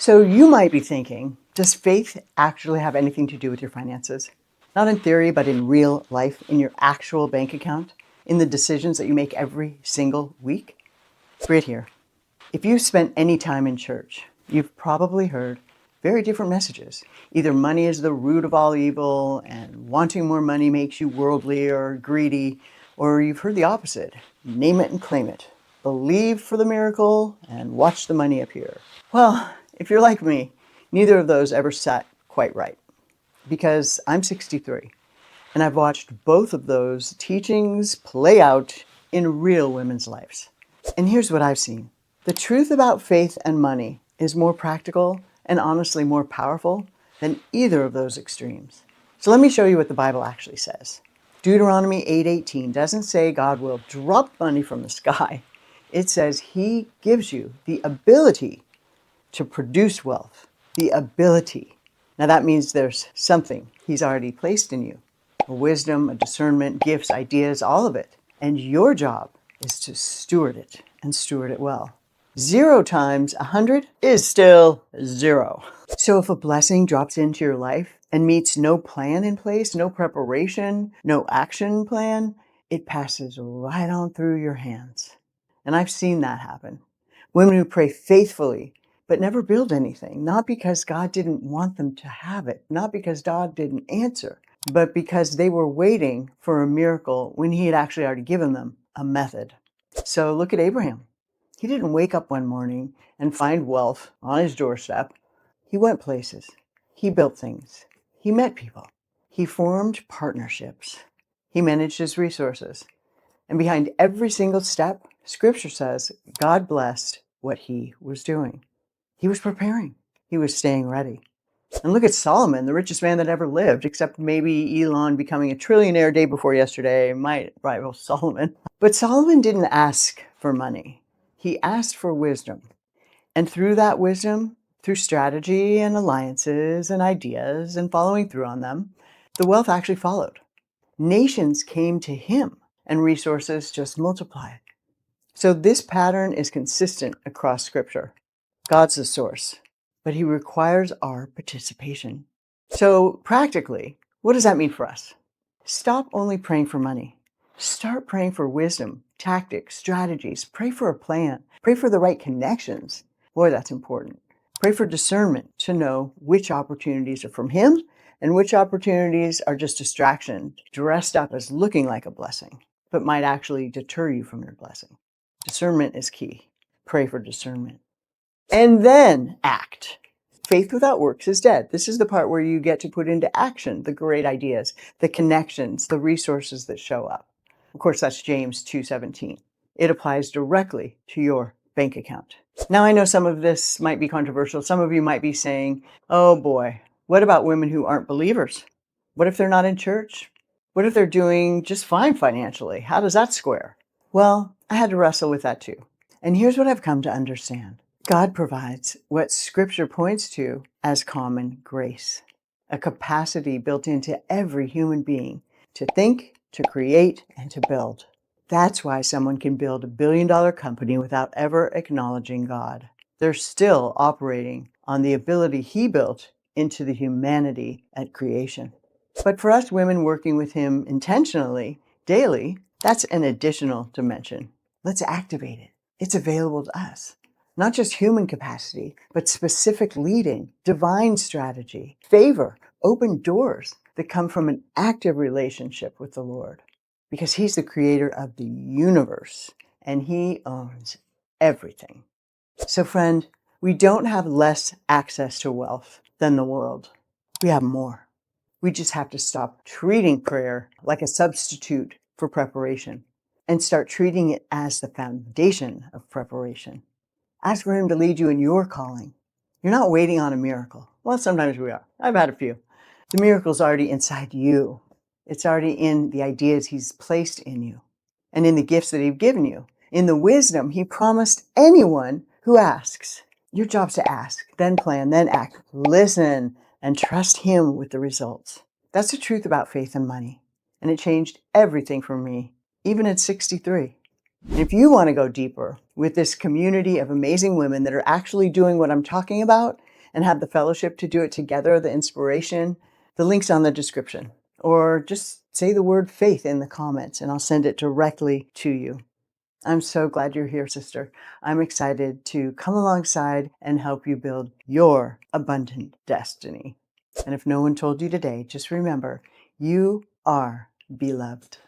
So you might be thinking, does faith actually have anything to do with your finances? Not in theory, but in real life, in your actual bank account, in the decisions that you make every single week? Right here. If you've spent any time in church, you've probably heard very different messages. Either money is the root of all evil and wanting more money makes you worldly or greedy, or you've heard the opposite. Name it and claim it. Believe for the miracle and watch the money appear. Well, if you're like me, neither of those ever sat quite right, because I'm 63 and I've watched both of those teachings play out in real women's lives. And here's what I've seen. The truth about faith and money is more practical and honestly more powerful than either of those extremes. So let me show you what the Bible actually says. Deuteronomy 8:18 doesn't say God will drop money from the sky. It says He gives you the ability to produce wealth. The ability. Now that means there's something He's already placed in you. A wisdom, a discernment, gifts, ideas, all of it. And your job is to steward it and steward it well. 0 times 100 is still 0. So if a blessing drops into your life and meets no plan in place, no preparation, no action plan, it passes right on through your hands. And I've seen that happen. Women who pray faithfully but never build anything, not because God didn't want them to have it, not because God didn't answer, but because they were waiting for a miracle when He had actually already given them a method. So look at Abraham. He didn't wake up one morning and find wealth on his doorstep. He went places. He built things. He met people. He formed partnerships. He managed his resources. And behind every single step, Scripture says God blessed what he was doing. He was preparing. He was staying ready. And look at Solomon, the richest man that ever lived, except maybe Elon becoming a trillionaire day before yesterday might rival Solomon. But Solomon didn't ask for money. He asked for wisdom. And through that wisdom, through strategy and alliances and ideas and following through on them, the wealth actually followed. Nations came to him and resources just multiplied. So this pattern is consistent across Scripture. God's the source, but He requires our participation. So practically, what does that mean for us? Stop only praying for money. Start praying for wisdom, tactics, strategies. Pray for a plan. Pray for the right connections. Boy, that's important. Pray for discernment to know which opportunities are from Him and which opportunities are just distraction, dressed up as looking like a blessing, but might actually deter you from your blessing. Discernment is key. Pray for discernment. And then act. Faith without works is dead. This is the part where you get to put into action the great ideas, the connections, the resources that show up. Of course, that's James 2:17. It applies directly to your bank account. Now, I know some of this might be controversial. Some of you might be saying, oh boy, what about women who aren't believers? What if they're not in church? What if they're doing just fine financially? How does that square? Well, I had to wrestle with that too. And here's what I've come to understand. God provides what Scripture points to as common grace, a capacity built into every human being to think, to create, and to build. That's why someone can build $1 billion company without ever acknowledging God. They're still operating on the ability He built into the humanity at creation. But for us women working with Him intentionally, daily, that's an additional dimension. Let's activate it. It's available to us. Not just human capacity, but specific leading, divine strategy, favor, open doors that come from an active relationship with the Lord. Because He's the creator of the universe and He owns everything. So friend, we don't have less access to wealth than the world. We have more. We just have to stop treating prayer like a substitute for preparation and start treating it as the foundation of preparation. Ask for Him to lead you in your calling. You're not waiting on a miracle. Well, sometimes we are. I've had a few. The miracle's already inside you. It's already in the ideas He's placed in you and in the gifts that He's given you, in the wisdom He promised anyone who asks. Your job's to ask, then plan, then act. Listen and trust Him with the results. That's the truth about faith and money. And it changed everything for me, even at 63. And if you want to go deeper with this community of amazing women that are actually doing what I'm talking about, and have the fellowship to do it together, the inspiration, the link's on the description. Or just say the word faith in the comments and I'll send it directly to you. I'm so glad you're here, sister. I'm excited to come alongside and help you build your abundant destiny. And if no one told you today, just remember, you are beloved.